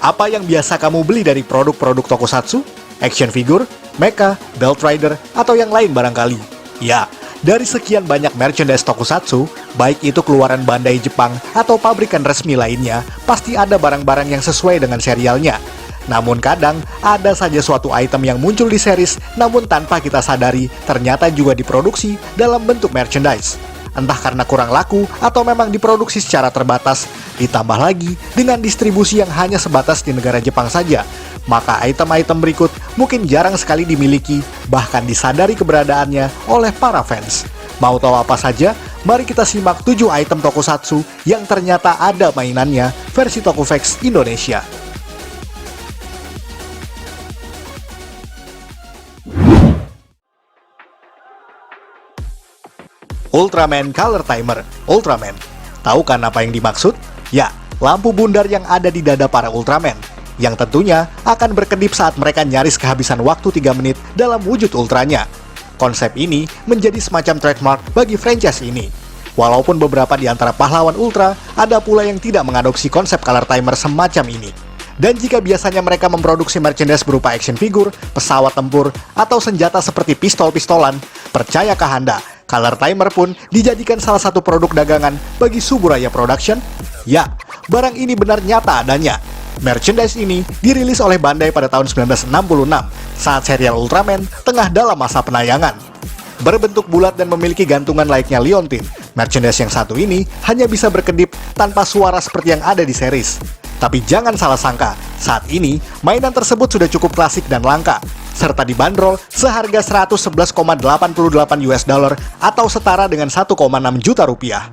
Apa yang biasa kamu beli dari produk-produk tokusatsu? Action figure, mecha, belt rider, atau yang lain barangkali? Ya, dari sekian banyak merchandise tokusatsu, baik itu keluaran Bandai Jepang atau pabrikan resmi lainnya, pasti ada barang-barang yang sesuai dengan serialnya. Namun kadang, ada saja suatu item yang muncul di series, namun tanpa kita sadari, ternyata juga diproduksi dalam bentuk merchandise. Entah karena kurang laku atau memang diproduksi secara terbatas, ditambah lagi dengan distribusi yang hanya sebatas di negara Jepang saja, maka item-item berikut mungkin jarang sekali dimiliki, bahkan disadari keberadaannya oleh para fans. Mau tahu apa saja? Mari kita simak 7 item tokusatsu yang ternyata ada mainannya versi Tokufex Indonesia. Ultraman Color Timer, Ultraman. Tahu kan apa yang dimaksud? Ya, lampu bundar yang ada di dada para Ultraman, yang tentunya akan berkedip saat mereka nyaris kehabisan waktu 3 menit dalam wujud ultranya. Konsep ini menjadi semacam trademark bagi franchise ini. Walaupun beberapa di antara pahlawan Ultra, ada pula yang tidak mengadopsi konsep Color Timer semacam ini. Dan jika biasanya mereka memproduksi merchandise berupa action figure, pesawat tempur, atau senjata seperti pistol-pistolan, percayakah Anda, Color Timer pun dijadikan salah satu produk dagangan bagi Suburaya Production? Ya, barang ini benar nyata adanya. Merchandise ini dirilis oleh Bandai pada tahun 1966 saat serial Ultraman tengah dalam masa penayangan. Berbentuk bulat dan memiliki gantungan layaknya liontin, merchandise yang satu ini hanya bisa berkedip tanpa suara seperti yang ada di series. Tapi jangan salah sangka, saat ini mainan tersebut sudah cukup klasik dan langka, serta dibanderol seharga 111,88 US dollar atau setara dengan 1,6 juta rupiah.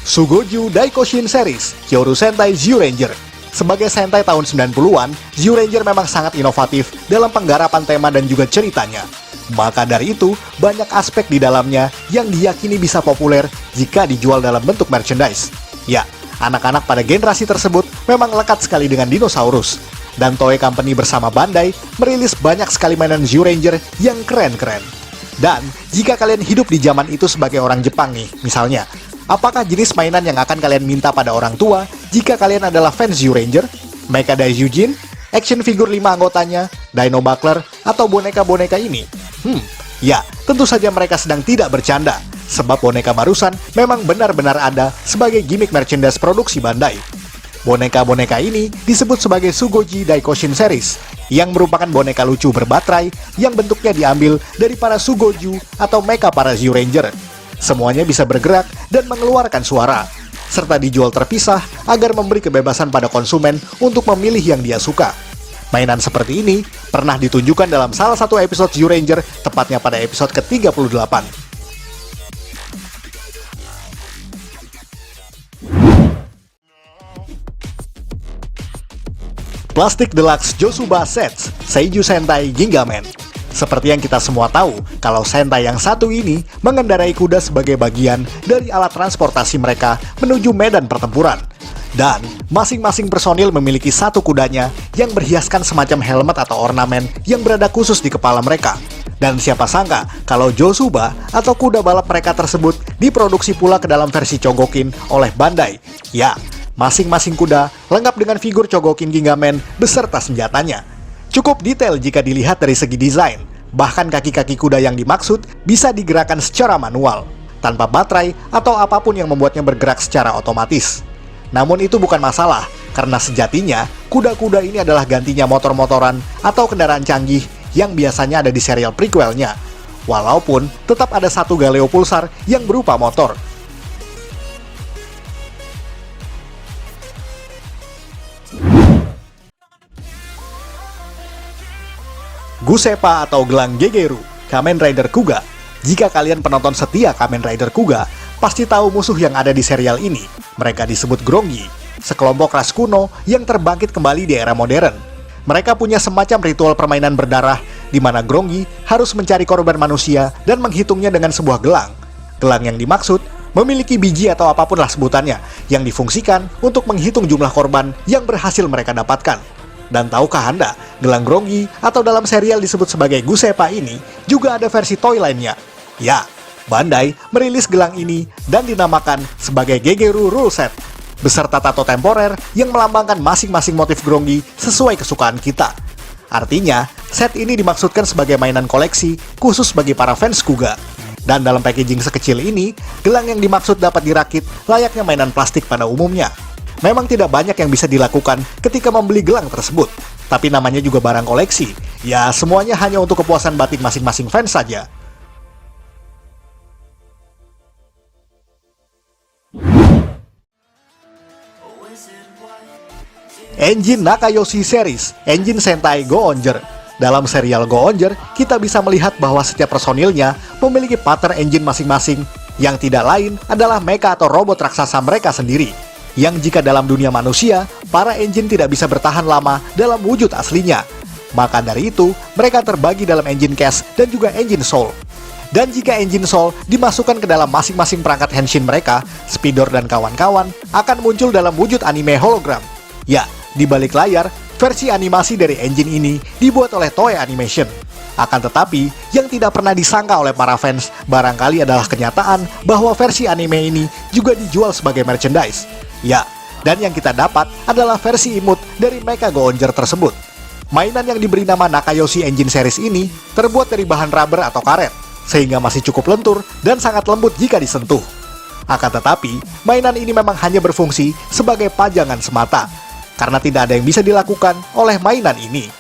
Sugoju Daikoshin Series, Kyoru Sentai Zyuranger. Sebagai Sentai tahun 90-an, Zyuranger memang sangat inovatif dalam penggarapan tema dan juga ceritanya. Maka dari itu, banyak aspek di dalamnya yang diyakini bisa populer jika dijual dalam bentuk merchandise. Ya, anak-anak pada generasi tersebut memang lekat sekali dengan dinosaurus. Dan Toei Company bersama Bandai merilis banyak sekali mainan Zyuranger yang keren-keren. Dan jika kalian hidup di zaman itu sebagai orang Jepang nih, misalnya, apakah jenis mainan yang akan kalian minta pada orang tua jika kalian adalah fans Zyuranger? Mecha Daijujin, action figure 5 anggotanya, Dino Buckler, atau boneka-boneka ini? Ya, tentu saja mereka sedang tidak bercanda, sebab boneka barusan memang benar-benar ada sebagai gimmick merchandise produksi Bandai. Boneka-boneka ini disebut sebagai Sugoji Daikoshin Series, yang merupakan boneka lucu berbaterai yang bentuknya diambil dari para Sugoju atau mecha para Zyuranger. Semuanya bisa bergerak dan mengeluarkan suara, serta dijual terpisah agar memberi kebebasan pada konsumen untuk memilih yang dia suka. Mainan seperti ini pernah ditunjukkan dalam salah satu episode Zyuranger, tepatnya pada episode ke-38. Plastic Deluxe Josuba Sets, Seiju Sentai Gingaman. Seperti yang kita semua tahu, kalau Sentai yang satu ini mengendarai kuda sebagai bagian dari alat transportasi mereka menuju medan pertempuran. Dan masing-masing personil memiliki satu kudanya yang berhiaskan semacam helmet atau ornamen yang berada khusus di kepala mereka. Dan siapa sangka kalau Josuba atau kuda balap mereka tersebut diproduksi pula ke dalam versi Chogokin oleh Bandai. Ya, masing-masing kuda lengkap dengan figur Chogokin Gingaman beserta senjatanya. Cukup detail jika dilihat dari segi desain. Bahkan kaki-kaki kuda yang dimaksud bisa digerakkan secara manual, tanpa baterai atau apapun yang membuatnya bergerak secara otomatis. Namun itu bukan masalah, karena sejatinya kuda-kuda ini adalah gantinya motor-motoran atau kendaraan canggih yang biasanya ada di serial prequelnya. Walaupun tetap ada satu Galeo Pulsar yang berupa motor. Gusepa atau gelang Gegeru, Kamen Rider Kuga. Jika kalian penonton setia Kamen Rider Kuga, pasti tahu musuh yang ada di serial ini. Mereka disebut Grongi, sekelompok ras kuno yang terbangkit kembali di era modern. Mereka punya semacam ritual permainan berdarah, di mana Grongi harus mencari korban manusia dan menghitungnya dengan sebuah gelang. Gelang yang dimaksud memiliki biji atau apapun lah sebutannya, yang difungsikan untuk menghitung jumlah korban yang berhasil mereka dapatkan. Dan tahukah Anda, gelang Grongi atau dalam serial disebut sebagai Gusepa ini juga ada versi toy lainnya? Ya, Bandai merilis gelang ini dan dinamakan sebagai Gegeru Rule Set, beserta tato temporer yang melambangkan masing-masing motif Grongi sesuai kesukaan kita. Artinya, set ini dimaksudkan sebagai mainan koleksi khusus bagi para fans Kuga. Dan dalam packaging sekecil ini, gelang yang dimaksud dapat dirakit layaknya mainan plastik pada umumnya. Memang tidak banyak yang bisa dilakukan ketika membeli gelang tersebut, tapi namanya juga barang koleksi. Ya, semuanya hanya untuk kepuasan batin masing-masing fans saja. Engine Nakayoshi Series, Engine Sentai Go-Onger. Dalam serial Go-Onger, kita bisa melihat bahwa setiap personilnya memiliki partner engine masing-masing, yang tidak lain adalah mecha atau robot raksasa mereka sendiri. Yang jika dalam dunia manusia, para engine tidak bisa bertahan lama dalam wujud aslinya. Maka dari itu, mereka terbagi dalam engine cash dan juga engine soul. Dan jika engine soul dimasukkan ke dalam masing-masing perangkat henshin mereka, Speedor dan kawan-kawan akan muncul dalam wujud anime hologram. Ya, di balik layar, versi animasi dari engine ini dibuat oleh Toei Animation. Akan tetapi, yang tidak pernah disangka oleh para fans barangkali adalah kenyataan bahwa versi anime ini juga dijual sebagai merchandise. Ya, dan yang kita dapat adalah versi imut dari Mecha Go-Onger tersebut. Mainan yang diberi nama Nakayoshi Engine Series ini terbuat dari bahan rubber atau karet, sehingga masih cukup lentur dan sangat lembut jika disentuh. Akan tetapi, mainan ini memang hanya berfungsi sebagai pajangan semata, karena tidak ada yang bisa dilakukan oleh mainan ini.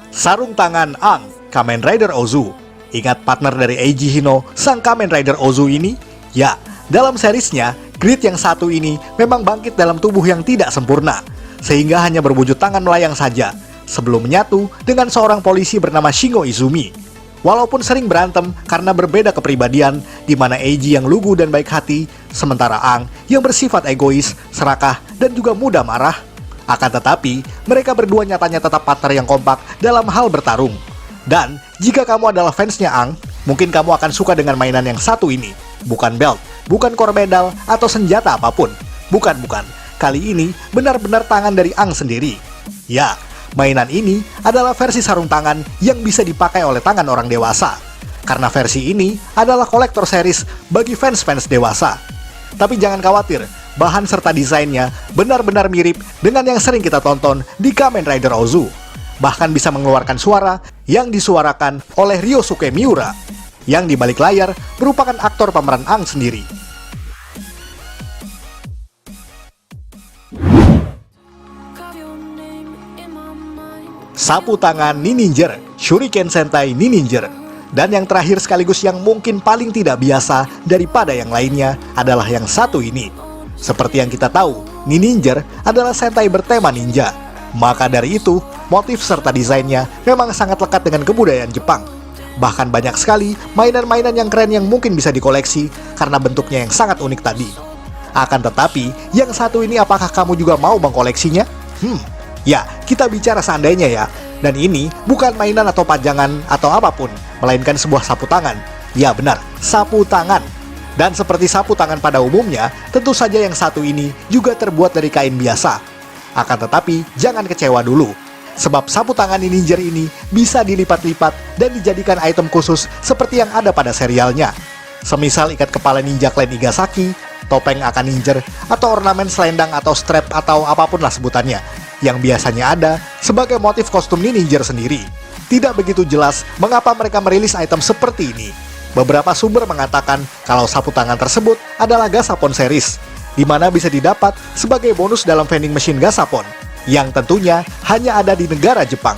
Sarung tangan Aang, Kamen Rider Ozu. Ingat partner dari Eiji Hino, sang Kamen Rider Ozu ini? Ya, dalam seriesnya, Grid yang satu ini memang bangkit dalam tubuh yang tidak sempurna, sehingga hanya berwujud tangan melayang saja, sebelum menyatu dengan seorang polisi bernama Shingo Izumi. Walaupun sering berantem karena berbeda kepribadian, di mana Eiji yang lugu dan baik hati, sementara Aang yang bersifat egois, serakah, dan juga mudah marah. Akan tetapi, mereka berdua nyatanya tetap partner yang kompak dalam hal bertarung. Dan, jika kamu adalah fansnya Aang, mungkin kamu akan suka dengan mainan yang satu ini. Bukan belt, bukan core medal, atau senjata apapun. Bukan. Kali ini, benar-benar tangan dari Aang sendiri. Ya, mainan ini adalah versi sarung tangan yang bisa dipakai oleh tangan orang dewasa. Karena versi ini adalah kolektor series bagi fans-fans dewasa. Tapi jangan khawatir, bahan serta desainnya benar-benar mirip dengan yang sering kita tonton di Kamen Rider Ozu. Bahkan bisa mengeluarkan suara yang disuarakan oleh Ryosuke Miura, yang di balik layar merupakan aktor pemeran Aang sendiri. Sapu tangan Ninninger, Shuriken Sentai Ninninger. Dan yang terakhir sekaligus yang mungkin paling tidak biasa daripada yang lainnya adalah yang satu ini. Seperti yang kita tahu, Ninninger adalah Sentai bertema ninja. Maka dari itu, motif serta desainnya memang sangat lekat dengan kebudayaan Jepang. Bahkan banyak sekali mainan-mainan yang keren yang mungkin bisa dikoleksi karena bentuknya yang sangat unik tadi. Akan tetapi, yang satu ini apakah kamu juga mau mengkoleksinya? Ya, kita bicara seandainya ya. Dan ini bukan mainan atau pajangan atau apapun, melainkan sebuah sapu tangan. Ya benar, sapu tangan. Dan seperti sapu tangan pada umumnya, tentu saja yang satu ini juga terbuat dari kain biasa. Akan tetapi, jangan kecewa dulu. Sebab sapu tangan Ninninger ini bisa dilipat-lipat dan dijadikan item khusus seperti yang ada pada serialnya. Semisal ikat kepala ninja klan Igasaki, topeng Aka Ninja, atau ornamen selendang atau strap atau apapun lah sebutannya, yang biasanya ada sebagai motif kostum Ninninger sendiri. Tidak begitu jelas mengapa mereka merilis item seperti ini. Beberapa sumber mengatakan kalau sapu tangan tersebut adalah Gashapon series, di mana bisa didapat sebagai bonus dalam vending machine Gashapon, yang tentunya hanya ada di negara Jepang.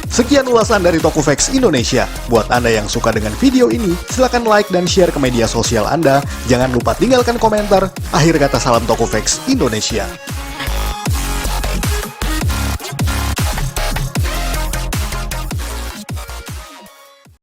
Sekian ulasan dari Tokuvex Indonesia. Buat Anda yang suka dengan video ini, silahkan like dan share ke media sosial Anda. Jangan lupa tinggalkan komentar. Akhir kata salam Tokuvex Indonesia.